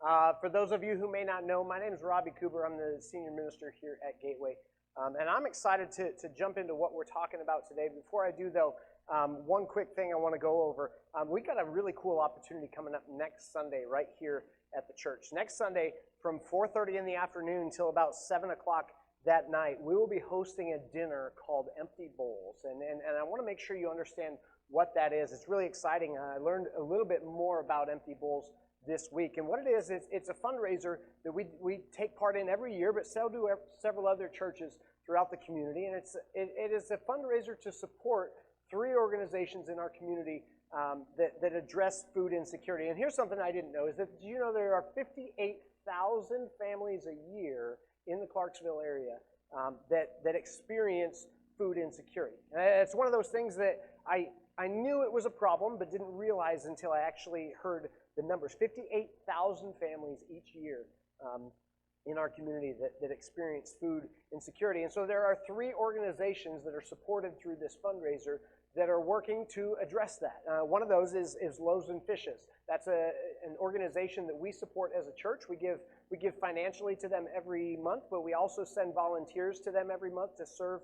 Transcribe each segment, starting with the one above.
For those of you who may not know, my name is Robbie Kubr. I'm the senior minister here at Gateway. And I'm excited to jump into what we're talking about today. Before I do, though, one quick thing I want to go over. We got a really cool opportunity coming up next Sunday right here at the church. Next Sunday from 4:30 in the afternoon until about 7 o'clock that night, we will be hosting a dinner called Empty Bowls. And I want to make sure you understand what that is. It's really exciting. I learned a little bit more about Empty Bowls this week. And what it is, it's a fundraiser that we take part in every year, but so do several other churches throughout the community. And it is a fundraiser to support 3 organizations in our community that address food insecurity. And here's something I didn't know, is that did you know there are 58,000 families a year in the Clarksville area that experience food insecurity. And it's one of those things that I knew it was a problem, but didn't realize until I actually heard the numbers. 58,000 families each year in our community that experience food insecurity. And so there are 3 organizations that are supported through this fundraiser that are working to address that. One of those is Loaves and Fishes. That's an organization that we support as a church. We give financially to them every month, but we also send volunteers to them every month to serve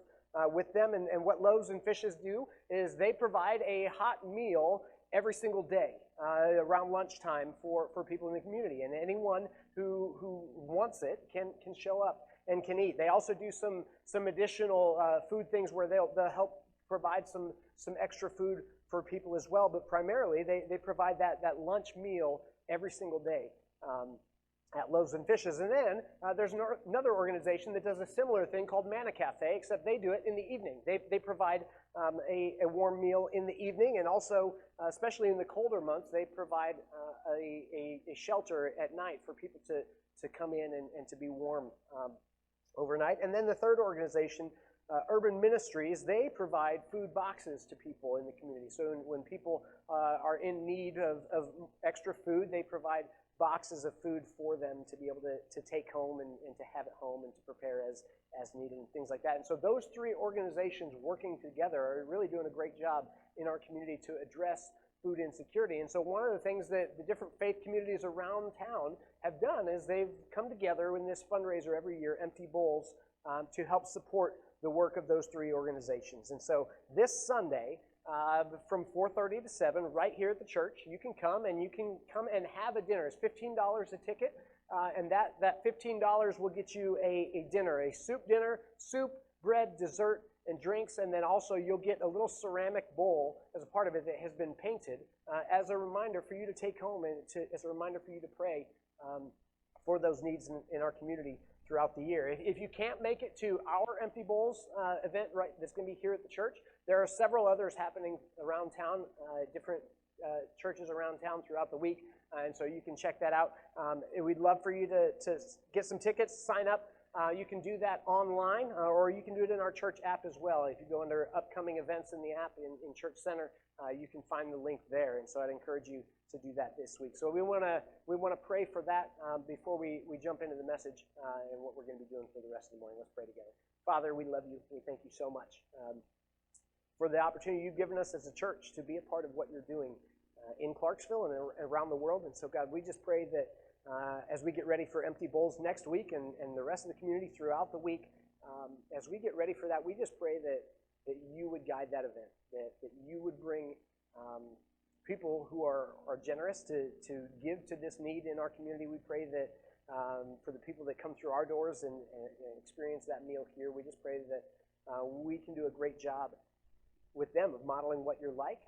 with them. And what Loaves and Fishes do is they provide a hot meal every single day around lunchtime for people in the community. And anyone who wants it can show up and can eat. They also do some additional food things where they'll help provide some extra food for people as well. But primarily, they provide that lunch meal every single day at Loaves and Fishes. And then there's another organization that does a similar thing called Manna Cafe, except they do it in the evening. They provide a warm meal in the evening, and also, especially in the colder months, they provide a shelter at night for people to come in and to be warm overnight. And then the third organization, Urban Ministries, they provide food boxes to people in the community. So when people are in need of extra food, they provide boxes of food for them to be able to take home and to have at home and to prepare as needed and things like that. And so those 3 organizations working together are really doing a great job in our community to address food insecurity. And so one of the things that the different faith communities around town have done is they've come together in this fundraiser every year, Empty Bowls, to help support the work of those 3 organizations. And so this Sunday, from 4:30 to 7, right here at the church, you can come and have a dinner. It's $15 a ticket, and that $15 will get you a dinner, a soup dinner, soup, bread, dessert, and drinks, and then also you'll get a little ceramic bowl as a part of it that has been painted as a reminder for you to take home and as a reminder for you to pray for those needs in our community throughout the year. If you can't make it to our Empty Bowls event that's going to be here at the church, there are several others happening around town, different churches around town throughout the week, and so you can check that out. We'd love for you to get some tickets, sign up. You can do that online, or you can do it in our church app as well. If you go under upcoming events in the app in Church Center, you can find the link there, and so I'd encourage you to do that this week. So we want to pray for that before we jump into the message and what we're going to be doing for the rest of the morning. Let's pray together. Father, we love you. We thank you so much for the opportunity you've given us as a church to be a part of what you're doing in Clarksville and around the world. And so, God, we just pray that as we get ready for Empty Bowls next week and the rest of the community throughout the week, as we get ready for that, we just pray that you would guide that event, that you would bring people who are generous to give to this need in our community. We pray that for the people that come through our doors and experience that meal here, we just pray that we can do a great job with them of modeling what you're like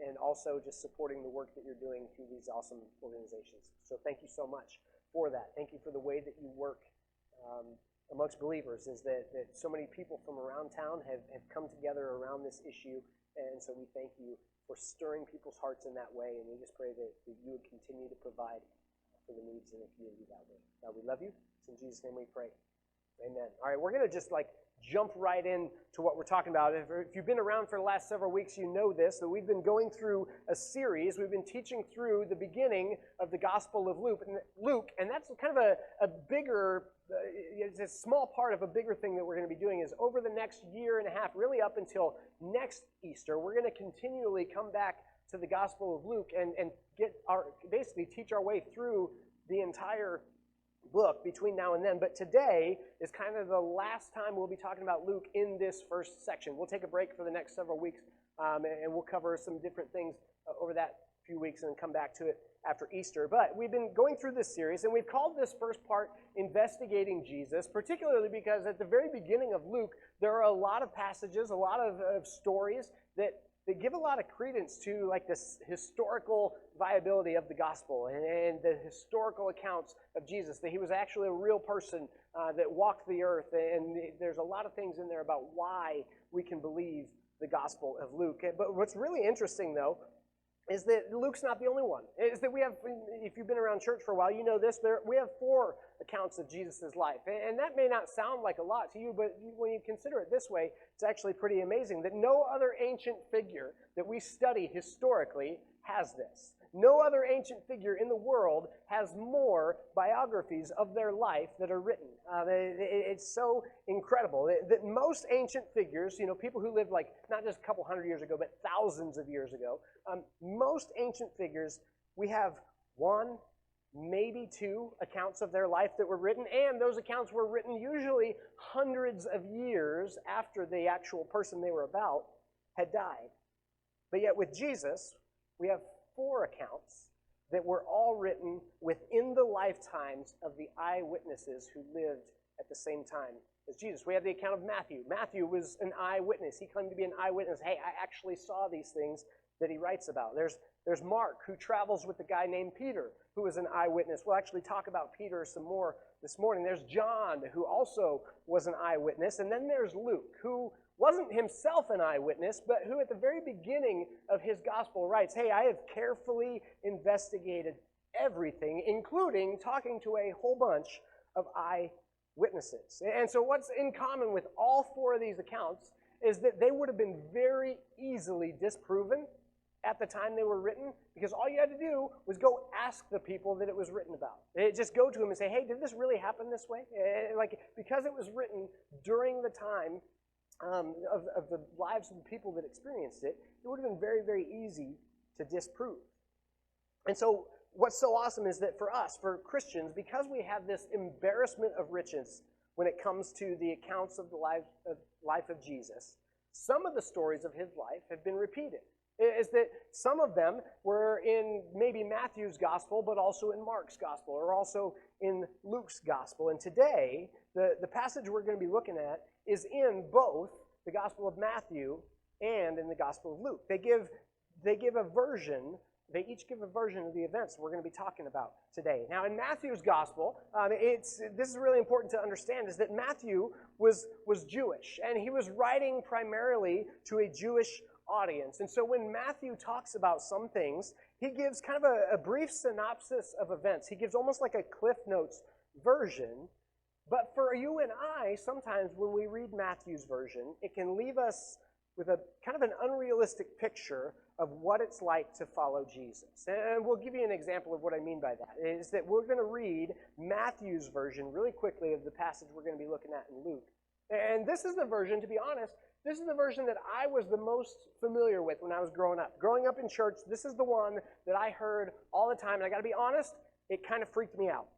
and also just supporting the work that you're doing through these awesome organizations. So thank you so much for that. Thank you for the way that you work amongst believers, is that so many people from around town have come together around this issue, and so we thank you for stirring people's hearts in that way, and we just pray that you would continue to provide for the needs in the community that way. God, we love you. It's in Jesus' name we pray. Amen. All right, we're going to just jump right into what we're talking about. If you've been around for the last several weeks, you know this, that we've been going through a series. We've been teaching through the beginning of the Gospel of Luke, and that's kind of a bigger, it's a small part of a bigger thing that we're going to be doing is over the next year and a half, really up until next Easter, we're going to continually come back to the Gospel of Luke and basically teach our way through the entire book between now and then, but today is kind of the last time we'll be talking about Luke in this first section. We'll take a break for the next several weeks, and we'll cover some different things over that few weeks and then come back to it after Easter. But we've been going through this series, and we've called this first part Investigating Jesus, particularly because at the very beginning of Luke, there are a lot of passages, a lot of stories that give a lot of credence to like this historical viability of the gospel and the historical accounts of Jesus, that he was actually a real person that walked the earth. And there's a lot of things in there about why we can believe the gospel of Luke. But what's really interesting, though, is that Luke's not the only one. Is that we have, if you've been around church for a while, you know this, we have 4 accounts of Jesus' life. And that may not sound like a lot to you, but when you consider it this way, it's actually pretty amazing that no other ancient figure that we study historically has this. No other ancient figure in the world has more biographies of their life that are written. It's so incredible that most ancient figures, you know, people who lived like not just a couple hundred years ago, but thousands of years ago, most ancient figures, we have 1, maybe 2 accounts of their life that were written, and those accounts were written usually hundreds of years after the actual person they were about had died. But yet with Jesus, we have 4 accounts that were all written within the lifetimes of the eyewitnesses who lived at the same time as Jesus. We have the account of Matthew. Matthew was an eyewitness. He claimed to be an eyewitness. Hey, I actually saw these things that he writes about. There's Mark, who travels with a guy named Peter, who is an eyewitness. We'll actually talk about Peter some more this morning. There's John, who also was an eyewitness. And then there's Luke, who wasn't himself an eyewitness, but who at the very beginning of his gospel writes, hey, I have carefully investigated everything, including talking to a whole bunch of eyewitnesses. And so what's in common with all 4 of these accounts is that they would have been very easily disproven at the time they were written, because all you had to do was go ask the people that it was written about. Just go to them and say, hey, did this really happen this way? Because it was written during the time of the lives of the people that experienced it, it would have been very, very easy to disprove. And so what's so awesome is that for us, for Christians, because we have this embarrassment of riches when it comes to the accounts of the life of Jesus, some of the stories of his life have been repeated. Is that some of them were in maybe Matthew's gospel, but also in Mark's gospel, or also in Luke's gospel. And today, the passage we're going to be looking at is in both the gospel of Matthew and in the gospel of Luke. They give a version. They each give a version of the events we're going to be talking about today. Now, in Matthew's gospel, this is really important to understand, is that Matthew was Jewish, and he was writing primarily to a Jewish audience. And so when Matthew talks about some things, he gives kind of a brief synopsis of events. He gives almost like a Cliff Notes version. But for you and I, sometimes when we read Matthew's version, it can leave us with a kind of an unrealistic picture of what it's like to follow Jesus. And we'll give you an example of what I mean by that. Is that we're going to read Matthew's version really quickly of the passage we're going to be looking at in Luke. And this is the version, to be honest, this is the version that I was the most familiar with when I was growing up. Growing up in church, this is the one that I heard all the time. And I got to be honest, it kind of freaked me out.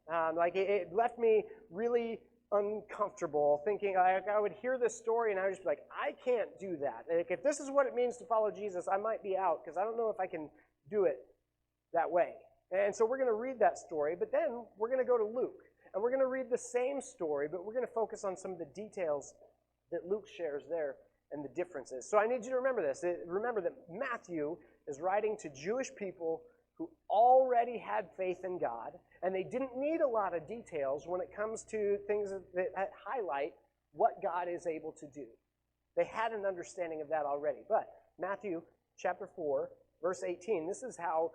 It left me really uncomfortable thinking, I would hear this story and I would just be like, I can't do that. Like, if this is what it means to follow Jesus, I might be out because I don't know if I can do it that way. And so we're going to read that story, but then we're going to go to Luke. And we're going to read the same story, but we're going to focus on some of the details that Luke shares there and the differences. So I need you to remember this. Remember that Matthew is writing to Jewish people who already had faith in God, and they didn't need a lot of details when it comes to things that highlight what God is able to do. They had an understanding of that already. But Matthew chapter 4, verse 18, this is how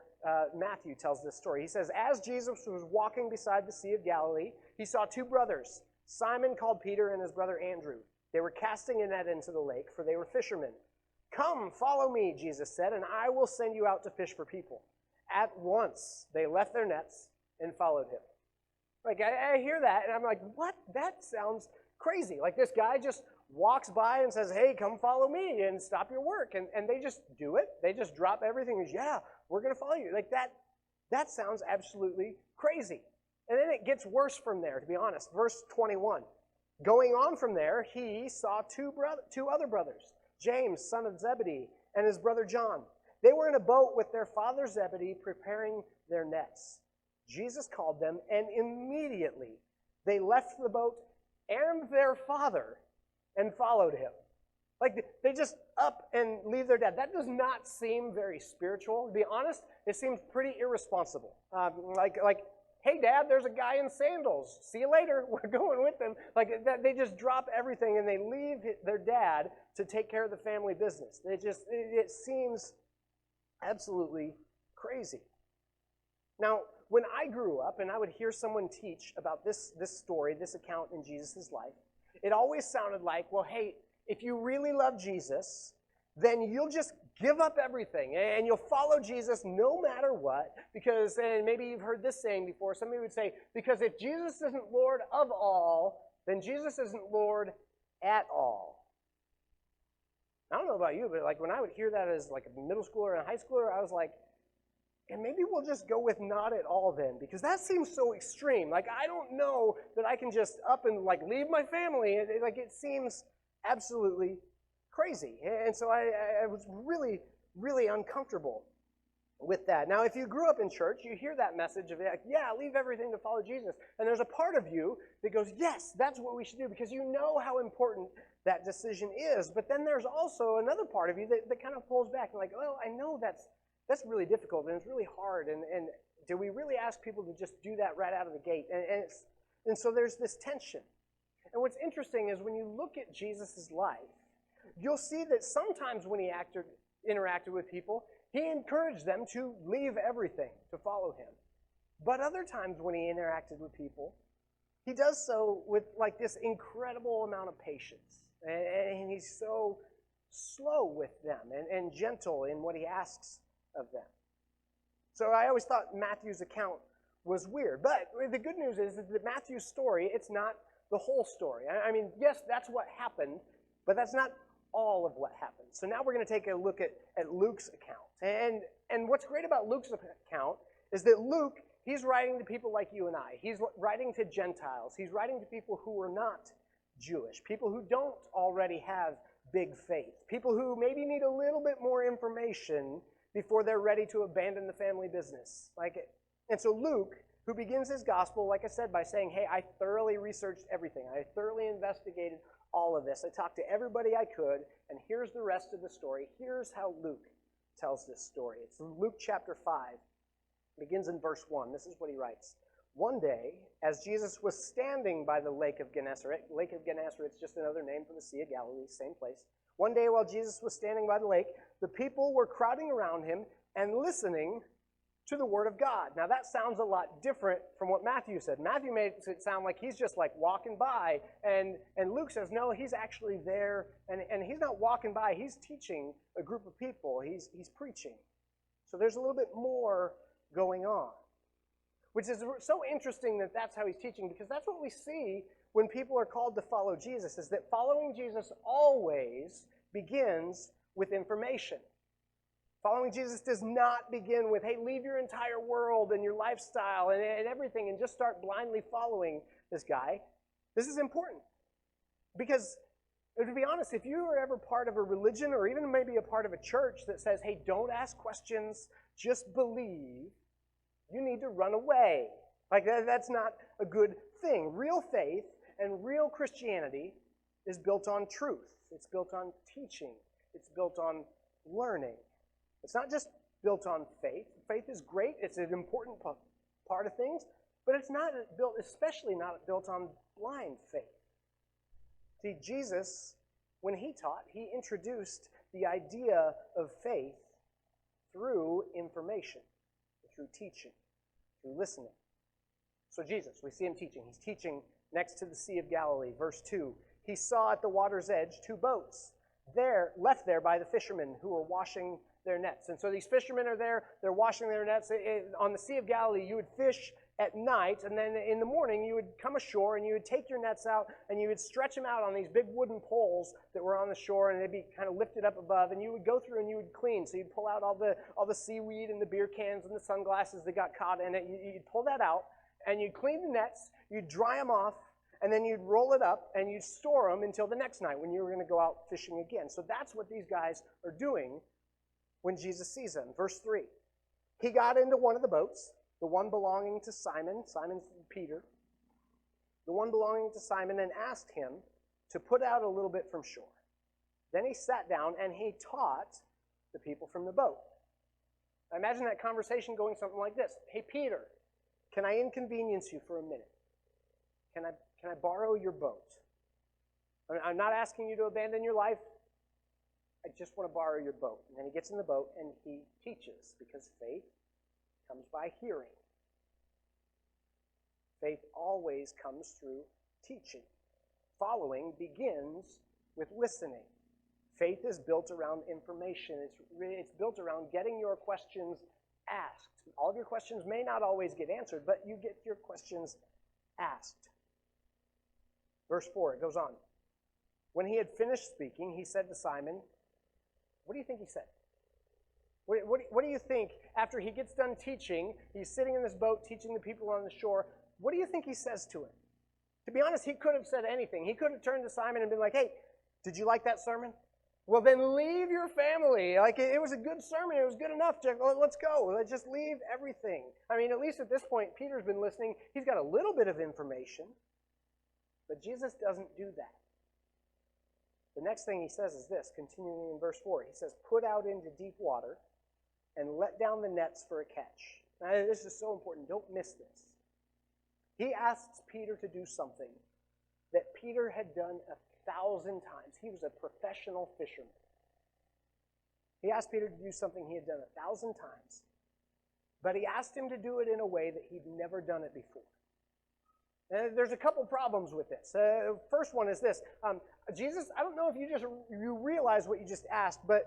Matthew tells this story. He says, as Jesus was walking beside the Sea of Galilee, he saw 2 brothers, Simon called Peter and his brother Andrew. They were casting a net into the lake, for they were fishermen. Come, follow me, Jesus said, and I will send you out to fish for people. At once, they left their nets and followed him. Like, I hear that, and I'm like, what? That sounds crazy. Like, this guy just walks by and says, hey, come follow me and stop your work. And they just do it. They just drop everything and yeah, we're going to follow you. Like, that sounds absolutely crazy. And then it gets worse from there, to be honest. Verse 21. Going on from there, he saw two other brothers, James, son of Zebedee, and his brother John. They were in a boat with their father Zebedee preparing their nets. Jesus called them, and immediately they left the boat and their father and followed him. Like, they just up and leave their dad. That does not seem very spiritual. To be honest, it seems pretty irresponsible. Like, hey, Dad, there's a guy in sandals. See you later. We're going with them. Like, they just drop everything and they leave their dad to take care of the family business. It seems absolutely crazy. Now, when I grew up and I would hear someone teach about this story, this account in Jesus' life, it always sounded like, well, hey, if you really love Jesus, then you'll just give up everything and you'll follow Jesus no matter what, because, and maybe you've heard this saying before, somebody would say, because if Jesus isn't Lord of all, then Jesus isn't Lord at all. I don't know about you, but like when I would hear that as like a middle schooler and a high schooler, I was like, and maybe we'll just go with not at all then, because that seems so extreme. Like, I don't know that I can just up and like leave my family. It seems absolutely crazy. And so I was really, really uncomfortable with that. Now, if you grew up in church, you hear that message of, like, yeah, leave everything to follow Jesus. And there's a part of you that goes, yes, that's what we should do, because you know how important that decision is. But then there's also another part of you that kind of pulls back and like, well, I know that's really difficult and it's really hard. And do we really ask people to just do that right out of the gate? And so there's this tension. And what's interesting is when you look at Jesus' life, you'll see that sometimes when he interacted with people, he encouraged them to leave everything to follow him. But other times when he interacted with people, he does so with like this incredible amount of patience. And he's so slow with them and gentle in what he asks of them. So I always thought Matthew's account was weird. But the good news is that Matthew's story, it's not the whole story. I mean, yes, that's what happened, but that's not all of what happened. So now we're going to take a look at Luke's account. And what's great about Luke's account is that Luke, he's writing to people like you and I. He's writing to Gentiles. He's writing to people who are not Jewish, people who don't already have big faith, people who maybe need a little bit more information before they're ready to abandon the family business. And so Luke, who begins his gospel, like I said, by saying, hey, I thoroughly researched everything. I thoroughly investigated all of this. I talked to everybody I could, and here's the rest of the story. Here's how Luke tells this story. It's Luke chapter 5. It begins in verse 1. This is what he writes. One day, as Jesus was standing by the Lake of Gennesaret, Lake of Gennesaret is just another name for the Sea of Galilee, same place. One day while Jesus was standing by the lake, the people were crowding around him and listening to the word of God. Now that sounds a lot different from what Matthew said. Matthew made it sound like he's just like walking by, and Luke says, no, he's actually there, and he's not walking by, he's teaching a group of people, he's preaching. So there's a little bit more going on, which is so interesting that that's how he's teaching, because that's what we see when people are called to follow Jesus, is that following Jesus always begins with information. Following Jesus does not begin with, hey, leave your entire world and your lifestyle and everything and just start blindly following this guy. This is important because, to be honest, if you are ever part of a religion or even maybe a part of a church that says, hey, don't ask questions, just believe, you need to run away. Like, that's not a good thing. Real faith and real Christianity is built on truth. It's built on teaching. It's built on learning. It's not just built on faith. Faith is great. It's an important part of things, but it's not built, especially not built on blind faith. See, Jesus, when he taught, he introduced the idea of faith through information, through teaching, through listening. So Jesus, we see him teaching. He's teaching next to the Sea of Galilee. Verse 2, he saw at the water's edge two boats left there by the fishermen who were washing their nets. And so these fishermen are there, they're washing their nets. On the Sea of Galilee, you would fish at night, and then in the morning you would come ashore and you would take your nets out and you would stretch them out on these big wooden poles that were on the shore, and they'd be kind of lifted up above, and you would go through and you would clean. So you'd pull out all the seaweed and the beer cans and the sunglasses that got caught in it. You'd pull that out, and you'd clean the nets, you'd dry them off, and then you'd roll it up, and you'd store them until the next night when you were going to go out fishing again. So that's what these guys are doing when Jesus sees them. Verse 3. He got into one of the boats, the one belonging to Simon. Simon's Peter. The one belonging to Simon, and asked him to put out a little bit from shore. Then he sat down and he taught the people from the boat. I imagine that conversation going something like this. Hey, Peter, can I inconvenience you for a minute? Can I borrow your boat? I'm not asking you to abandon your life. I just want to borrow your boat. And then he gets in the boat and he teaches, because faith comes by hearing. Faith always comes through teaching. Following begins with listening. Faith is built around information. It's built around getting your questions asked. All of your questions may not always get answered, but you get your questions asked. Verse 4, it goes on. When he had finished speaking, he said to Simon, what do you think he said? What do you think, after he gets done teaching, he's sitting in this boat teaching the people on the shore, what do you think he says to him? To be honest, he could have said anything. He could have turned to Simon and been like, hey, did you like that sermon? Well, then leave your family. Like, it was a good sermon. It was good enough. Let's go. Let's just leave everything. I mean, at least at this point, Peter's been listening. He's got a little bit of information. But Jesus doesn't do that. The next thing he says is this, continuing in verse 4. He says, put out into deep water and let down the nets for a catch. Now, this is so important. Don't miss this. He asks Peter to do something that Peter had done 1,000 times. He was a professional fisherman. He asked Peter to do something he had done 1,000 times, but he asked him to do it in a way that he'd never done it before. And there's a couple problems with this. First one is this. Jesus, I don't know if you realize what you just asked, but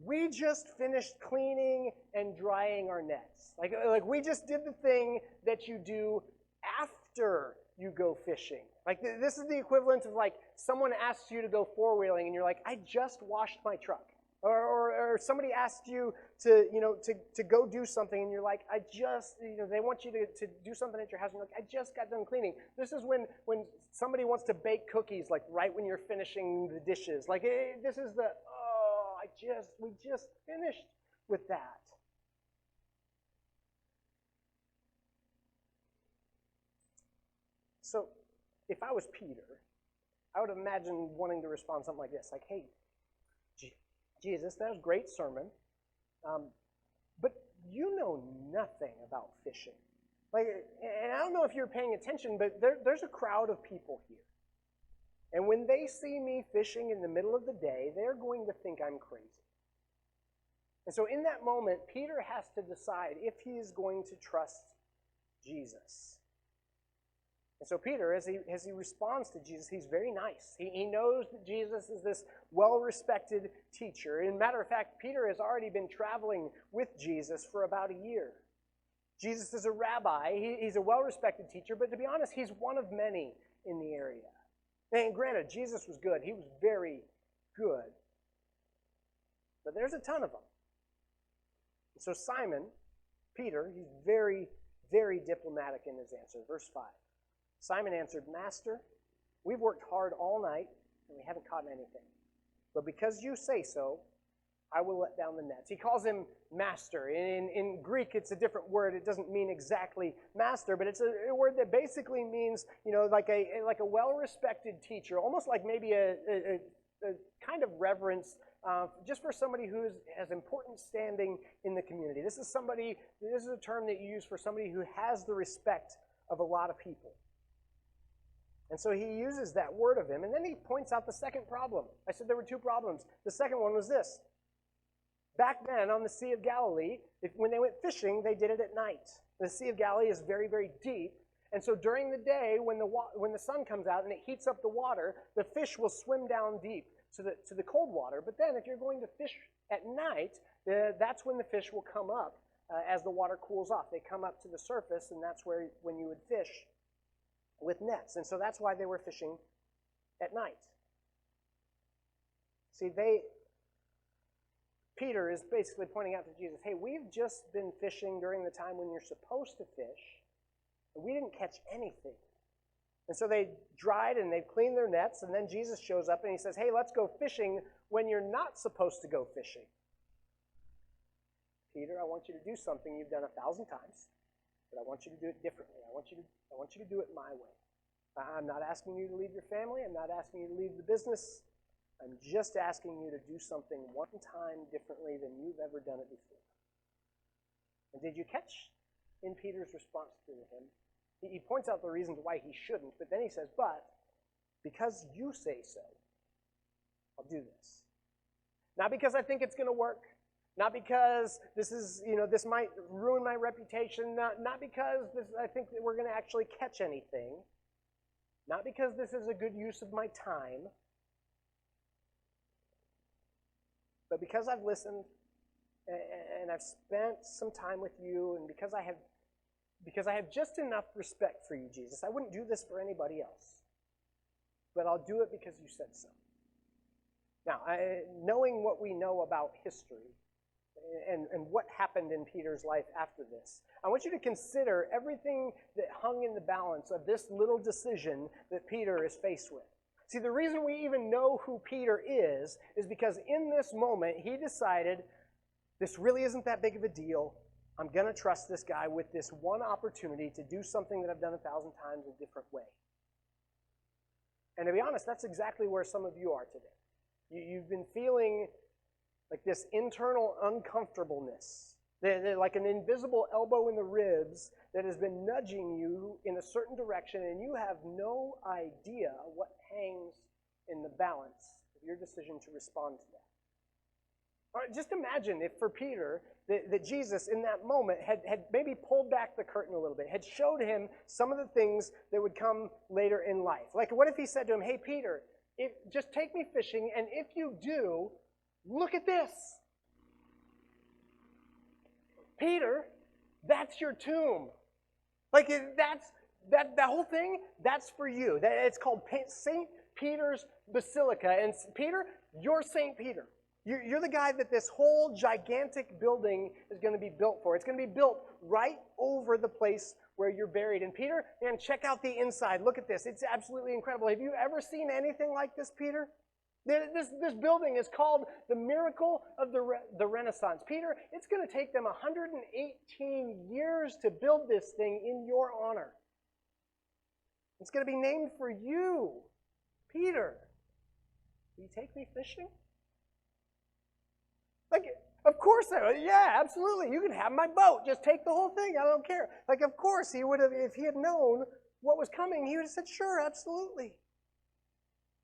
we just finished cleaning and drying our nets. Like we just did the thing that you do after you go fishing. Like this is the equivalent of like someone asks you to go four-wheeling and you're like, I just washed my truck. Or somebody asks you to go do something and you're like, they want you to do something at your house and you're like, I just got done cleaning. This is when somebody wants to bake cookies, like right when you're finishing the dishes. Like this is we just finished with that. So if I was Peter, I would imagine wanting to respond something like this, like, hey, Jesus, that was a great sermon, but you know nothing about fishing. Like, and I don't know if you're paying attention, but there's a crowd of people here. And when they see me fishing in the middle of the day, they're going to think I'm crazy. And so in that moment, Peter has to decide if he is going to trust Jesus. And so Peter, as he responds to Jesus, he's very nice. He knows that Jesus is this well-respected teacher. And matter of fact, Peter has already been traveling with Jesus for about a year. Jesus is a rabbi. He's a well-respected teacher, but to be honest, he's one of many in the area. And granted, Jesus was good. He was very good. But there's a ton of them. And so Simon, Peter, he's very, very diplomatic in his answer. Verse 5. Simon answered, Master, we've worked hard all night, and we haven't caught anything. But because you say so, I will let down the nets. He calls him master. In Greek, it's a different word. It doesn't mean exactly master, but it's a word that basically means, like a well-respected teacher, almost like maybe a kind of reverence just for somebody who has important standing in the community. This is a term that you use for somebody who has the respect of a lot of people. And so he uses that word of him, and then he points out the second problem. I said there were two problems. The second one was this. Back then on the Sea of Galilee, when they went fishing, they did it at night. The Sea of Galilee is very, very deep, and so during the day, when the sun comes out and it heats up the water, the fish will swim down deep to the cold water. But then if you're going to fish at night, that's when the fish will come up as the water cools off. They come up to the surface, and that's when you would fish with nets. And so that's why they were fishing at night. See, Peter is basically pointing out to Jesus, hey, we've just been fishing during the time when you're supposed to fish, and we didn't catch anything. And so they dried and they cleaned their nets, and then Jesus shows up and he says, hey, let's go fishing when you're not supposed to go fishing. Peter, I want you to do something you've done 1,000 times, but I want you to do it differently. I want you to do it my way. I'm not asking you to leave your family. I'm not asking you to leave the business. I'm just asking you to do something one time differently than you've ever done it before. And did you catch in Peter's response to him? He points out the reasons why he shouldn't, but then he says, but because you say so, I'll do this. Not because I think it's going to work. Not because this might ruin my reputation. Not because I think that we're going to actually catch anything. Not because this is a good use of my time. But because I've listened and I've spent some time with you, and because I have just enough respect for you, Jesus. I wouldn't do this for anybody else. But I'll do it because you said so. Now, knowing what we know about history and what happened in Peter's life after this, I want you to consider everything that hung in the balance of this little decision that Peter is faced with. See, the reason we even know who Peter is because in this moment he decided, this really isn't that big of a deal. I'm going to trust this guy with this one opportunity to do something that I've done 1,000 times a different way. And to be honest, that's exactly where some of you are today. You've been feeling like this internal uncomfortableness, like an invisible elbow in the ribs that has been nudging you in a certain direction, and you have no idea what hangs in the balance of your decision to respond to that. All right, just imagine if for Peter that Jesus in that moment had maybe pulled back the curtain a little bit, had showed him some of the things that would come later in life. Like what if he said to him, hey Peter, just take me fishing, and if you do, look at this. Peter, that's your tomb. Like that whole thing, that's for you. It's called St. Peter's Basilica. And Peter, you're St. Peter. You're the guy that this whole gigantic building is going to be built for. It's going to be built right over the place where you're buried. And Peter, man, check out the inside. Look at this. It's absolutely incredible. Have you ever seen anything like this, Peter? This building is called the Miracle of the Renaissance. Peter, it's going to take them 118 years to build this thing in your honor. It's going to be named for you. Peter, will you take me fishing? Like, of course, yeah, absolutely. You can have my boat. Just take the whole thing. I don't care. Like, of course, he would have, if he had known what was coming, he would have said, sure, absolutely.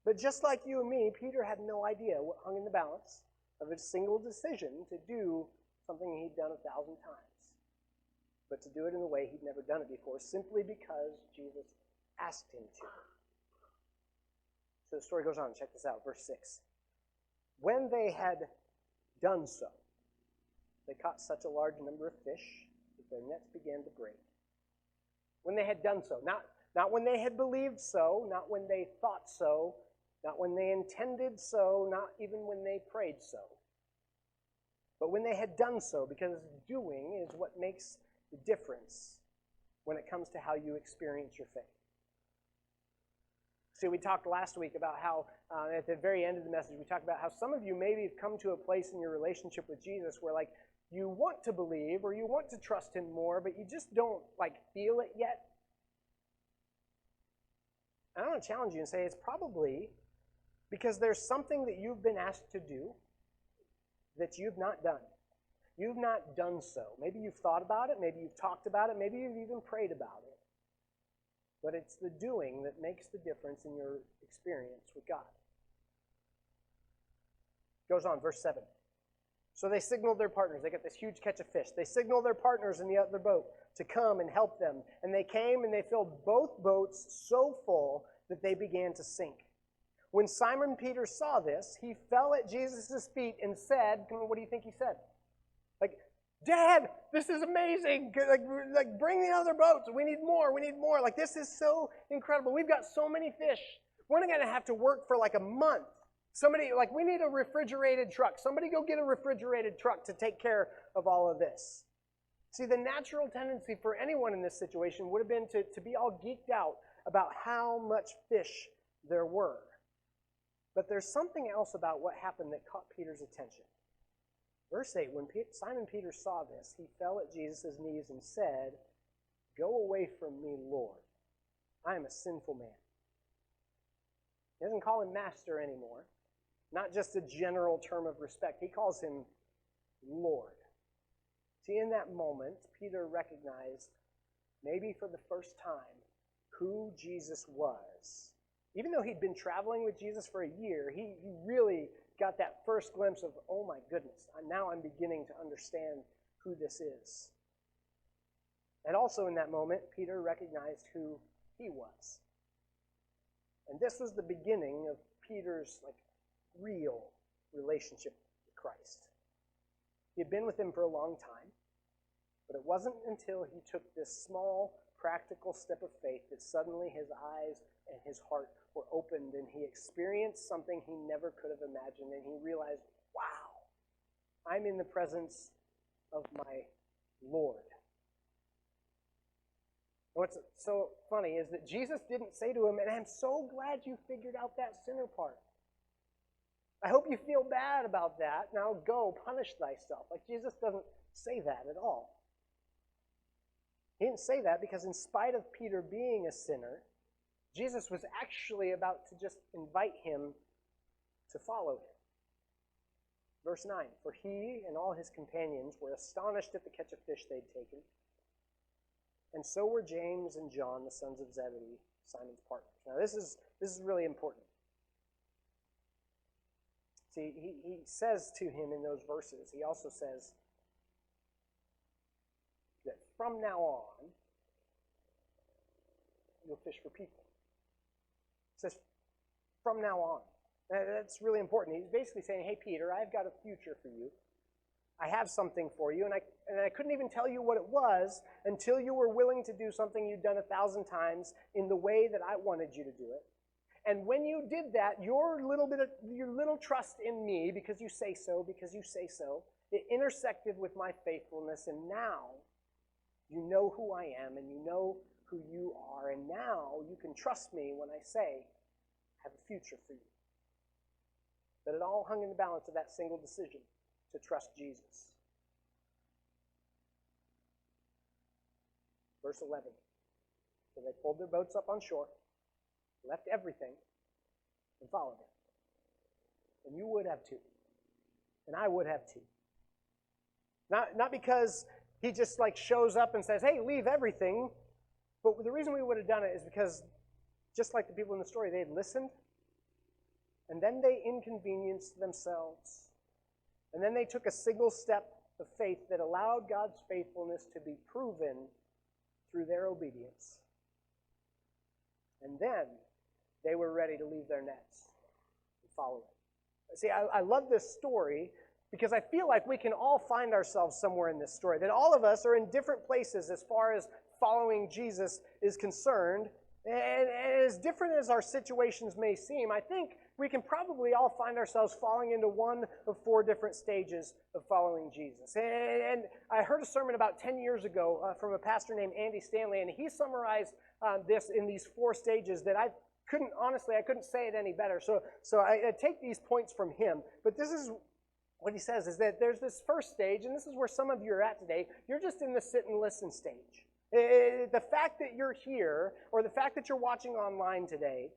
But just like you and me, Peter had no idea what hung in the balance of a single decision to do something he'd done 1,000 times. But to do it in a way he'd never done it before, simply because Jesus asked him to. So the story goes on. Check this out, verse 6. When they had done so, they caught such a large number of fish that their nets began to break. When they had done so, not when they had believed so, not when they thought so, not when they intended so, not even when they prayed so. But when they had done so, because doing is what makes the difference when it comes to how you experience your faith. See, we talked last week about how, at the very end of the message, we talked about how some of you maybe have come to a place in your relationship with Jesus where, like, you want to believe or you want to trust him more, but you just don't, like, feel it yet. And I want to challenge you and say it's probably because there's something that you've been asked to do that you've not done. You've not done so. Maybe you've thought about it. Maybe you've talked about it. Maybe you've even prayed about it. But it's the doing that makes the difference in your experience with God. Goes on, verse 7. So they signaled their partners. They got this huge catch of fish. They signaled their partners in the other boat to come and help them. And they came and they filled both boats so full that they began to sink. When Simon Peter saw this, he fell at Jesus' feet and said, what do you think he said? Like, Dad, this is amazing. Like, bring the other boats. We need more. We need more. Like, this is so incredible. We've got so many fish. We're not going to have to work for like a month. Somebody, like, we need a refrigerated truck. Somebody go get a refrigerated truck to take care of all of this. See, the natural tendency for anyone in this situation would have been to be all geeked out about how much fish there were. But there's something else about what happened that caught Peter's attention. Verse 8, when Simon Peter saw this, he fell at Jesus' knees and said, "Go away from me, Lord. I am a sinful man." He doesn't call him master anymore. Not just a general term of respect. He calls him Lord. See, in that moment, Peter recognized, maybe for the first time, who Jesus was. Even though he'd been traveling with Jesus for a year, he really got that first glimpse of, oh my goodness, now I'm beginning to understand who this is. And also in that moment, Peter recognized who he was. And this was the beginning of Peter's real relationship with Christ. He had been with him for a long time, but it wasn't until he took this small, practical step of faith that suddenly his eyes and his heart were opened and he experienced something he never could have imagined, and he realized, wow, I'm in the presence of my Lord. What's so funny is that Jesus didn't say to him, and I'm so glad you figured out that sinner part. I hope you feel bad about that. Now go, punish thyself. Jesus doesn't say that at all. He didn't say that because in spite of Peter being a sinner, Jesus was actually about to just invite him to follow him. Verse 9, for he and all his companions were astonished at the catch of fish they'd taken, and so were James and John, the sons of Zebedee, Simon's partners. Now this is really important. See, he says to him in those verses, he also says that from now on, you'll fish for people. He says, from now on. That's really important. He's basically saying, hey, Peter, I've got a future for you. I have something for you, and I couldn't even tell you what it was until you were willing to do something you'd done 1,000 times in the way that I wanted you to do it. And when you did that, your little trust in me, because you say so, it intersected with my faithfulness, and now you know who I am, and you know who you are, and now you can trust me when I say, I have a future for you. But it all hung in the balance of that single decision to trust Jesus. Verse 11. So they pulled their boats up on shore, left everything, and followed him. And you would have too. And I would have too. Not because he just shows up and says, hey, leave everything. But the reason we would have done it is because, just like the people in the story, they had listened, and then they inconvenienced themselves. And then they took a single step of faith that allowed God's faithfulness to be proven through their obedience. And then they were ready to leave their nets and follow it. See, I love this story because I feel like we can all find ourselves somewhere in this story. That all of us are in different places as far as following Jesus is concerned. And as different as our situations may seem, I think we can probably all find ourselves falling into one of 4 different stages of following Jesus. And I heard a sermon about 10 years ago from a pastor named Andy Stanley, and he summarized this in these 4 stages that I couldn't say it any better. So I take these points from him. But this is what he says, is that there's this first stage, and this is where some of you are at today. You're just in the sit and listen stage. The fact that you're here, or the fact that you're watching online today,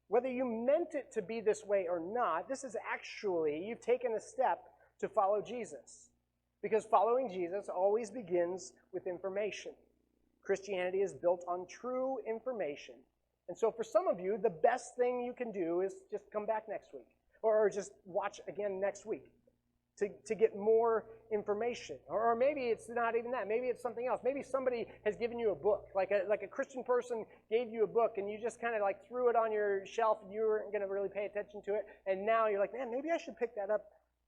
whether you meant it to be this way or not, this is actually, you've taken a step to follow Jesus. Because following Jesus always begins with information. Christianity is built on true information. And so for some of you, the best thing you can do is just come back next week. Or just watch again next week. To get more information. Or maybe it's not even that. Maybe it's something else. Maybe somebody has given you a book. Like a Christian person gave you a book and you just kind of threw it on your shelf and you weren't going to really pay attention to it. And now you're like, man, maybe I should pick that up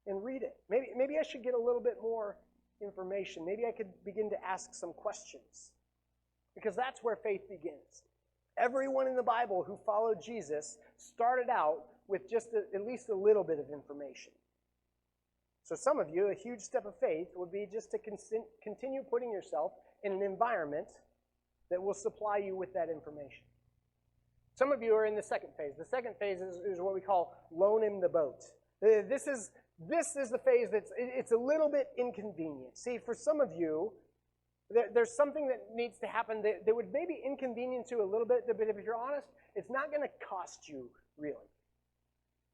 and read it. Maybe I should get a little bit more information. Maybe I could begin to ask some questions. Because that's where faith begins. Everyone in the Bible who followed Jesus started out with just at least a little bit of information. So some of you, a huge step of faith would be just to continue putting yourself in an environment that will supply you with that information. Some of you are in the second phase. The second phase is what we call loan him the boat. This is the phase it's a little bit inconvenient. See, for some of you, there's something that needs to happen that would maybe inconvenience you a little bit, but if you're honest, it's not going to cost you, really.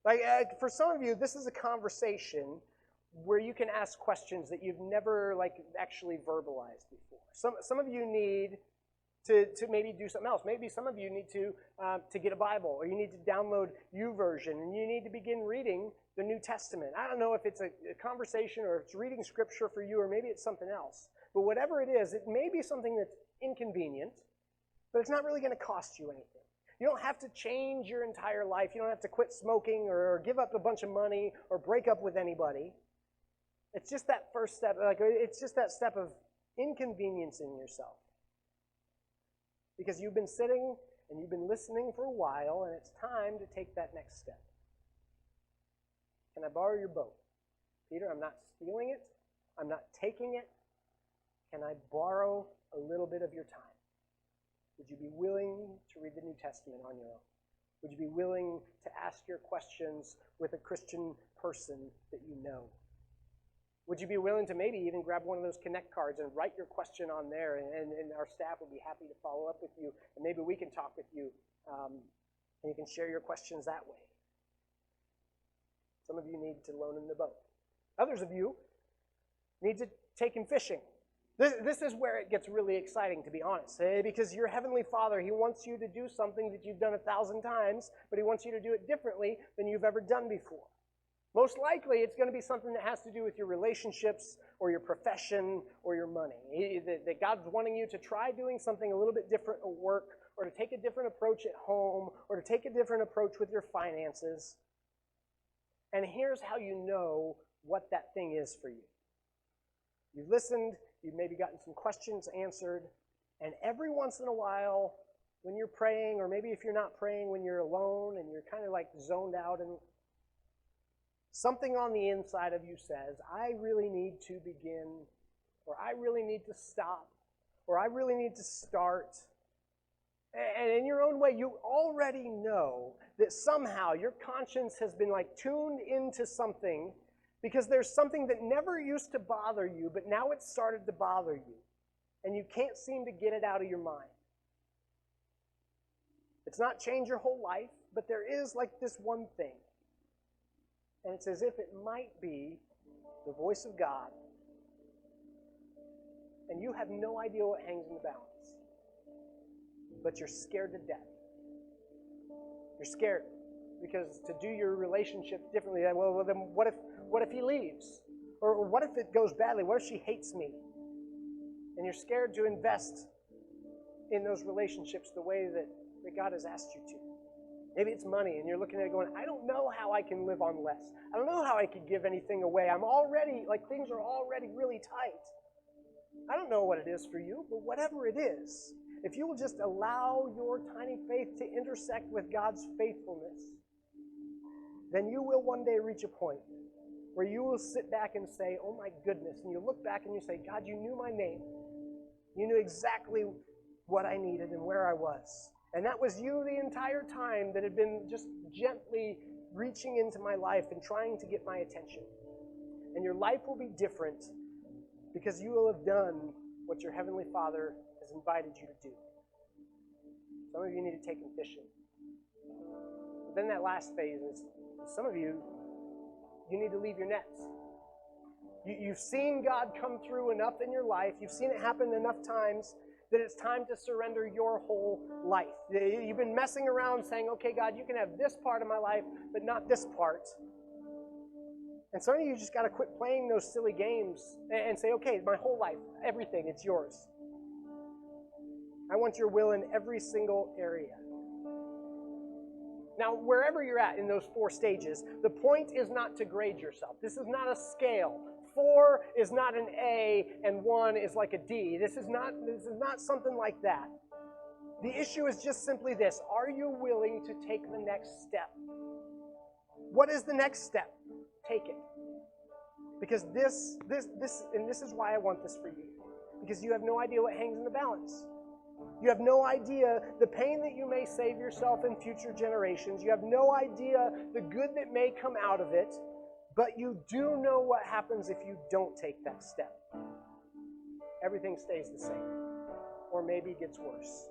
Like, for some of you, this is a conversation where you can ask questions that you've never, actually verbalized before. Some of you need to maybe do something else. Maybe some of you need to get a Bible, or you need to download YouVersion, and you need to begin reading the New Testament. I don't know if it's a conversation or if it's reading Scripture for you, or maybe it's something else. But whatever it is, it may be something that's inconvenient, but it's not really going to cost you anything. You don't have to change your entire life. You don't have to quit smoking or give up a bunch of money or break up with anybody. It's just that first step. It's just that step of inconveniencing yourself. Because you've been sitting and you've been listening for a while, and it's time to take that next step. Can I borrow your boat? Peter, I'm not stealing it. I'm not taking it. Can I borrow a little bit of your time? Would you be willing to read the New Testament on your own? Would you be willing to ask your questions with a Christian person that you know? Would you be willing to maybe even grab one of those Connect cards and write your question on there, and our staff will be happy to follow up with you, and maybe we can talk with you, and you can share your questions that way. Some of you need to loan him the boat. Others of you need to take him fishing. This is where it gets really exciting, to be honest, because your Heavenly Father, He wants you to do something that you've done 1,000 times, but He wants you to do it differently than you've ever done before. Most likely, it's going to be something that has to do with your relationships or your profession or your money. That God's wanting you to try doing something a little bit different at work, or to take a different approach at home, or to take a different approach with your finances. And here's how you know what that thing is for you. You've listened, you've maybe gotten some questions answered, and every once in a while, when you're praying, or maybe if you're not praying, when you're alone and you're kind of like zoned out, and something on the inside of you says, I really need to begin, or I really need to stop, or I really need to start. And in your own way, you already know that somehow your conscience has been tuned into something, because there's something that never used to bother you, but now it's started to bother you. And you can't seem to get it out of your mind. It's not changed your whole life, but there is this one thing. And it's as if it might be the voice of God. And you have no idea what hangs in the balance. But you're scared to death. You're scared because to do your relationships differently, well then what if he leaves? Or what if it goes badly? What if she hates me? And you're scared to invest in those relationships the way that God has asked you to. Maybe it's money, and you're looking at it going, I don't know how I can live on less. I don't know how I could give anything away. I'm already, things are already really tight. I don't know what it is for you, but whatever it is, if you will just allow your tiny faith to intersect with God's faithfulness, then you will one day reach a point where you will sit back and say, oh my goodness, and you look back and you say, God, you knew my name. You knew exactly what I needed and where I was. And that was you the entire time that had been just gently reaching into my life and trying to get my attention. And your life will be different because you will have done what your Heavenly Father has invited you to do. Some of you need to take him fishing. But then that last phase is, some of you need to leave your nets. You've seen God come through enough in your life. You've seen it happen enough times that it's time to surrender your whole life. You've been messing around saying, okay, God, you can have this part of my life, but not this part. And some of you just got to quit playing those silly games and say, okay, my whole life, everything, it's yours. I want your will in every single area. Now, wherever you're at in those 4 stages, the point is not to grade yourself. This is not a scale. 4 is not an A and 1 is like a D. This is not something like that. The issue is just simply this. Are you willing to take the next step? What is the next step? Take it. Because this is why I want this for you. Because you have no idea what hangs in the balance. You have no idea the pain that you may save yourself in future generations. You have no idea the good that may come out of it. But you do know what happens if you don't take that step. Everything stays the same. Or maybe gets worse.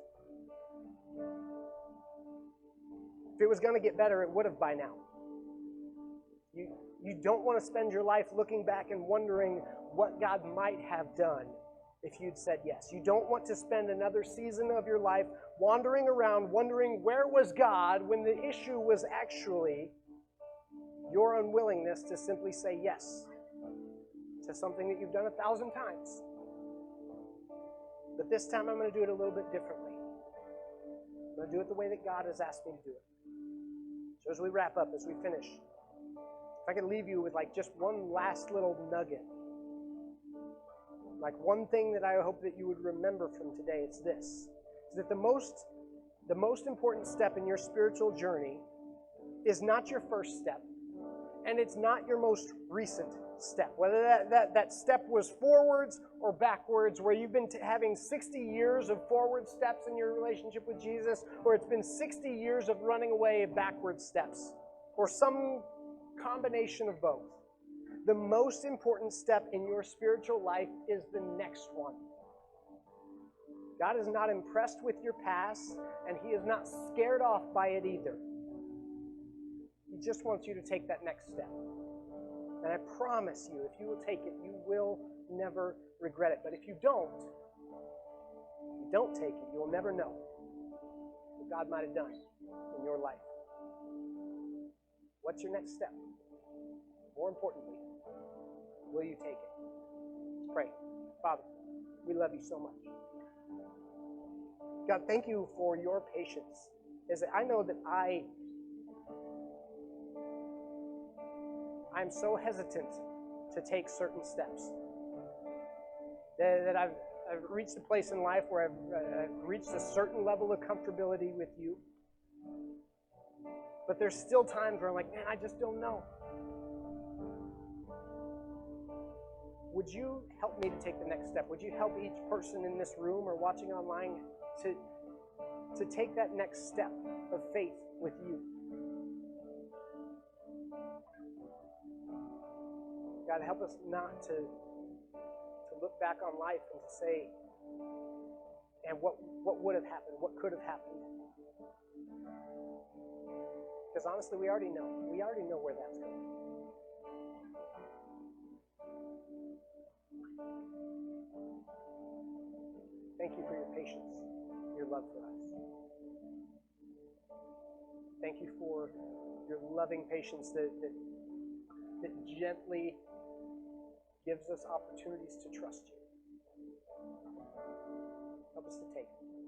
If it was going to get better, it would have by now. You don't want to spend your life looking back and wondering what God might have done if you'd said yes. You don't want to spend another season of your life wandering around wondering where was God when the issue was actually your unwillingness to simply say yes to something that you've done 1,000 times. But this time I'm going to do it a little bit differently. I'm going to do it the way that God has asked me to do it. So as we wrap up, as we finish, if I could leave you with like just one last little nugget, like one thing that I hope that you would remember from today, it's this. Is that the most important step in your spiritual journey is not your first step, and it's not your most recent step. Whether that step was forwards or backwards, where you've been having 60 years of forward steps in your relationship with Jesus, or it's been 60 years of running away backward steps, or some combination of both. The most important step in your spiritual life is the next one. God is not impressed with your past, and He is not scared off by it either. He just wants you to take that next step. And I promise you, if you will take it, you will never regret it. But if you don't take it, you'll never know what God might have done in your life. What's your next step? More importantly, will you take it? Let's pray. Father, we love you so much. God, thank you for your patience. I know that I'm so hesitant to take certain steps. That I've reached a place in life where I've reached a certain level of comfortability with you. But there's still times where I'm like, man, I just don't know. Would you help me to take the next step? Would you help each person in this room or watching online to take that next step of faith with you? God, help us not to look back on life and to say, and what would have happened? What could have happened? Because honestly, we already know. We already know where that's going. Thank you for your patience, your love for us. Thank you for your loving patience that gently gives us opportunities to trust you. Help us to take it.